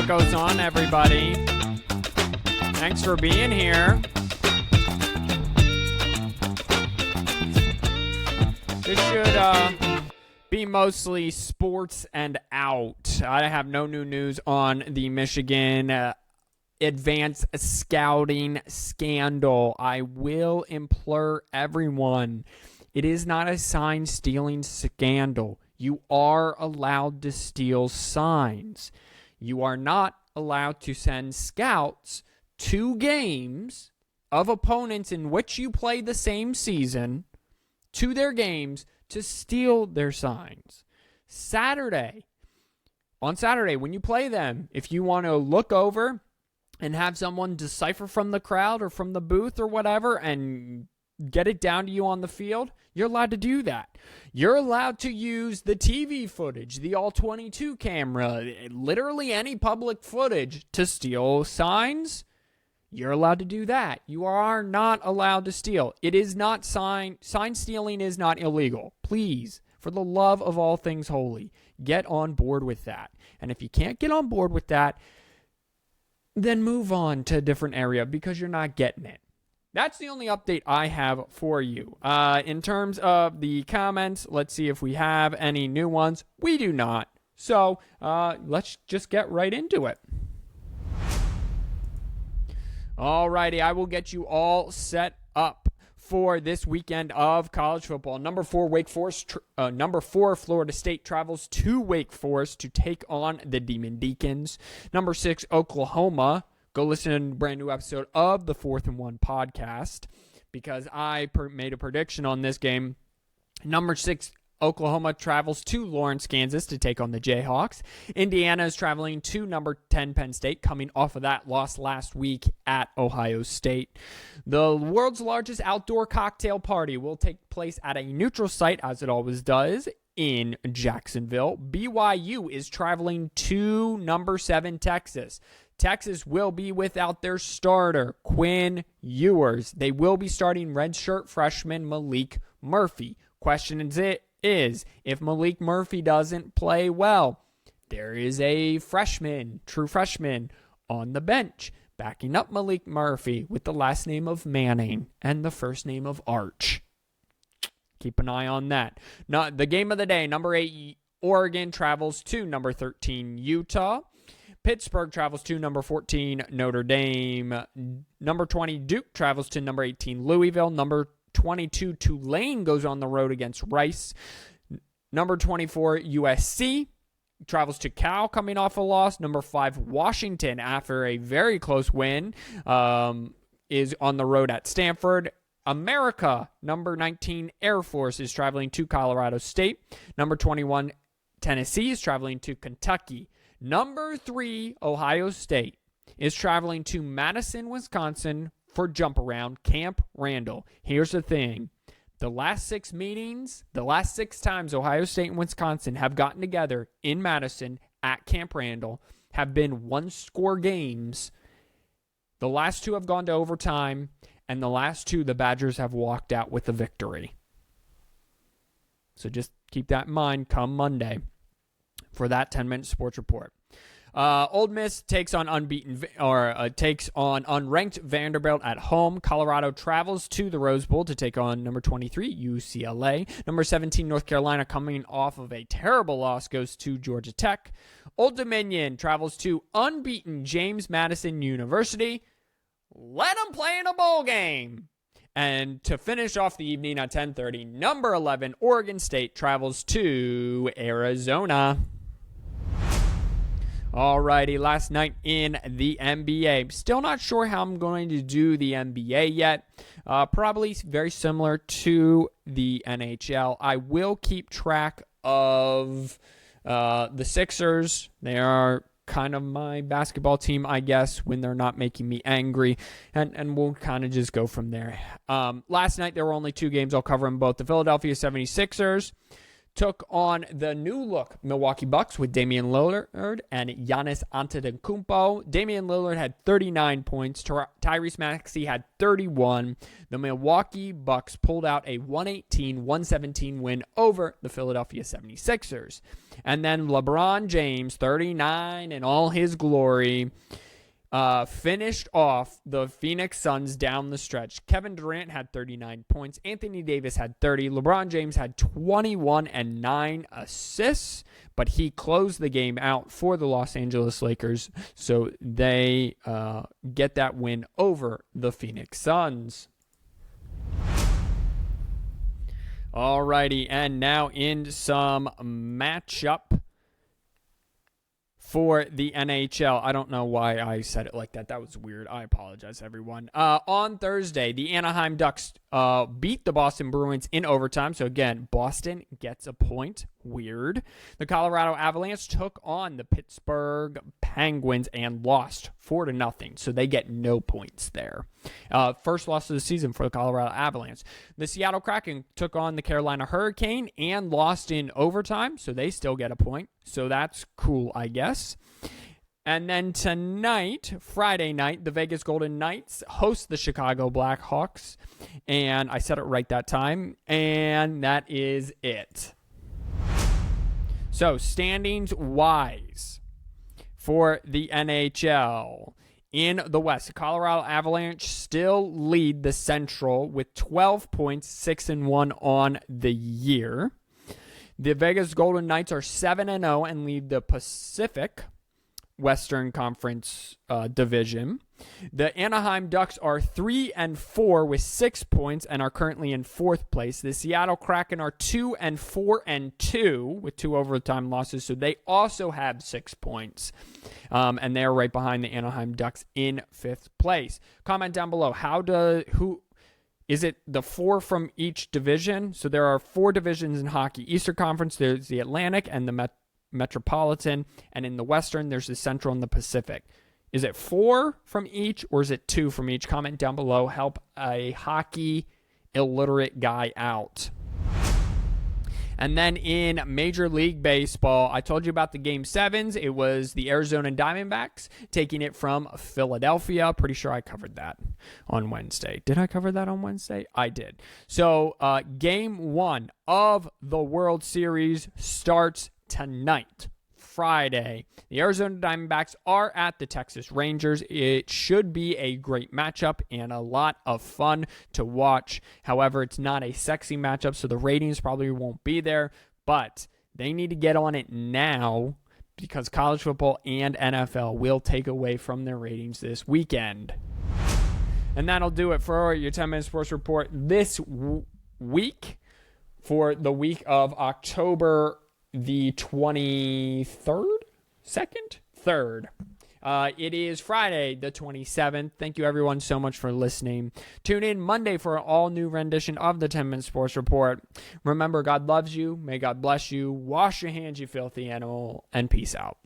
goes on, everybody? Thanks for being here. This should be mostly sports and out. I have no new news on the Michigan advanced scouting scandal. I will implore everyone, it is not a sign stealing scandal. You are allowed to steal signs. You are not allowed to send scouts to games of opponents in which you play the same season to their games to steal their signs. On Saturday, when you play them, if you want to look over and have someone decipher from the crowd or from the booth or whatever and get it down to you on the field, you're allowed to do that. You're allowed to use the TV footage, the All-22 camera, literally any public footage to steal signs. You're allowed to do that. You are not allowed to steal. It is not sign stealing is not illegal. Please, for the love of all things holy, get on board with that. And if you can't get on board with that, then move on to a different area because you're not getting it. That's the only update I have for you. In terms of the comments, let's see if we have any new ones. We do not. So let's just get right into it. Alrighty, I will get you all set up for this weekend of college football. Number 4, number 4, Florida State travels to Wake Forest to take on the Demon Deacons. Number 6, Oklahoma. Go listen to a brand new episode of the 4th and 1 podcast because I made a prediction on this game. Number 6, Oklahoma travels to Lawrence, Kansas to take on the Jayhawks. Indiana is traveling to number 10, Penn State, coming off of that loss last week at Ohio State. The world's largest outdoor cocktail party will take place at a neutral site, as it always does, in Jacksonville. BYU is traveling to number 7, Texas. Texas will be without their starter, Quinn Ewers. They will be starting redshirt freshman Malik Murphy. Question is, if Malik Murphy doesn't play well, there is a true freshman, on the bench, backing up Malik Murphy with the last name of Manning and the first name of Arch. Keep an eye on that. Now, the game of the day, number 8, Oregon travels to number 13, Utah. Pittsburgh travels to number 14, Notre Dame. Number 20, Duke travels to number 18, Louisville. Number 22, Tulane goes on the road against Rice. Number 24, USC travels to Cal coming off a loss. Number 5, Washington, after a very close win, is on the road at Stanford. America, number 19, Air Force is traveling to Colorado State. Number 21, Tennessee is traveling to Kentucky. Number 3, Ohio State is traveling to Madison, Wisconsin for jump around Camp Randall. Here's the thing. The last 6 times Ohio State and Wisconsin have gotten together in Madison at Camp Randall have been 1-score games. The last 2 have gone to overtime, and the last 2 the Badgers have walked out with a victory. So just keep that in mind come Monday for that 10-minute sports report. Ole Miss takes on unranked Vanderbilt at home. Colorado travels to the Rose Bowl to take on number 23 UCLA. Number 17 North Carolina, coming off of a terrible loss, goes to Georgia Tech. Old Dominion travels to unbeaten James Madison University. Let them play in a bowl game. And to finish off the evening at 10:30, number 11 Oregon State travels to Arizona. Alrighty, last night in the NBA. Still not sure how I'm going to do the NBA yet. Probably very similar to the NHL. I will keep track of the Sixers. They are kind of my basketball team, I guess, when they're not making me angry. And we'll kind of just go from there. Last night, there were only 2 games. I'll cover them both. The Philadelphia 76ers took on the new look Milwaukee Bucks with Damian Lillard and Giannis Antetokounmpo. Damian Lillard had 39 points. Tyrese Maxey had 31. The Milwaukee Bucks pulled out a 118-117 win over the Philadelphia 76ers. And then LeBron James, 39 in all his glory, finished off the Phoenix Suns down the stretch. Kevin Durant had 39 points. Anthony Davis had 30. LeBron James had 21 and 9 assists, but he closed the game out for the Los Angeles Lakers, so they get that win over the Phoenix Suns. Alrighty, and now in some matchup for the NHL. I don't know why I said it like that. That was weird. I apologize, everyone. On Thursday, the Anaheim Ducks beat the Boston Bruins in overtime. So, again, Boston gets a point. Weird. The Colorado Avalanche took on the Pittsburgh Penguins and lost 4-0. So, they get no points there. First loss of the season for the Colorado Avalanche. The Seattle Kraken took on the Carolina Hurricane and lost in overtime. So, they still get a point. So, that's cool, I guess. And then tonight, Friday night, the Vegas Golden Knights host the Chicago Blackhawks. And I said it right that time. And that is it. So, standings-wise for the NHL. In the West, the Colorado Avalanche still lead the Central with 12 points, 6-1 on the year. The Vegas Golden Knights are 7-0 and lead the Pacific Western Conference division. The Anaheim Ducks are 3-4 with 6 points and are currently in 4th place. The Seattle Kraken are 2-4-2 with 2 overtime losses, so they also have 6 points. And they are right behind the Anaheim Ducks in 5th place. Comment down below, is it the 4 from each division? So there are 4 divisions in hockey. Eastern Conference, there's the Atlantic and the Metropolitan, and in the Western, there's the Central and the Pacific. Is it 4 from each, or is it 2 from each? Comment down below. Help a hockey illiterate guy out. And then in Major League Baseball, I told you about the Game 7s. It was the Arizona Diamondbacks taking it from Philadelphia. Pretty sure I covered that on Wednesday. Did I cover that on Wednesday? I did. So Game 1 of the World Series starts tonight, Friday. The Arizona Diamondbacks are at the Texas Rangers. It should be a great matchup and a lot of fun to watch. However, it's not a sexy matchup, so the ratings probably won't be there, but they need to get on it now because college football and NFL will take away from their ratings this weekend. And that'll do it for your 10-minute sports report this week, for the week of October the 23rd? 2nd? 3rd. It is Friday the 27th. Thank you everyone so much for listening. Tune in Monday for an all-new rendition of the 10-Minute Sports Report. Remember, God loves you. May God bless you. Wash your hands, you filthy animal. And peace out.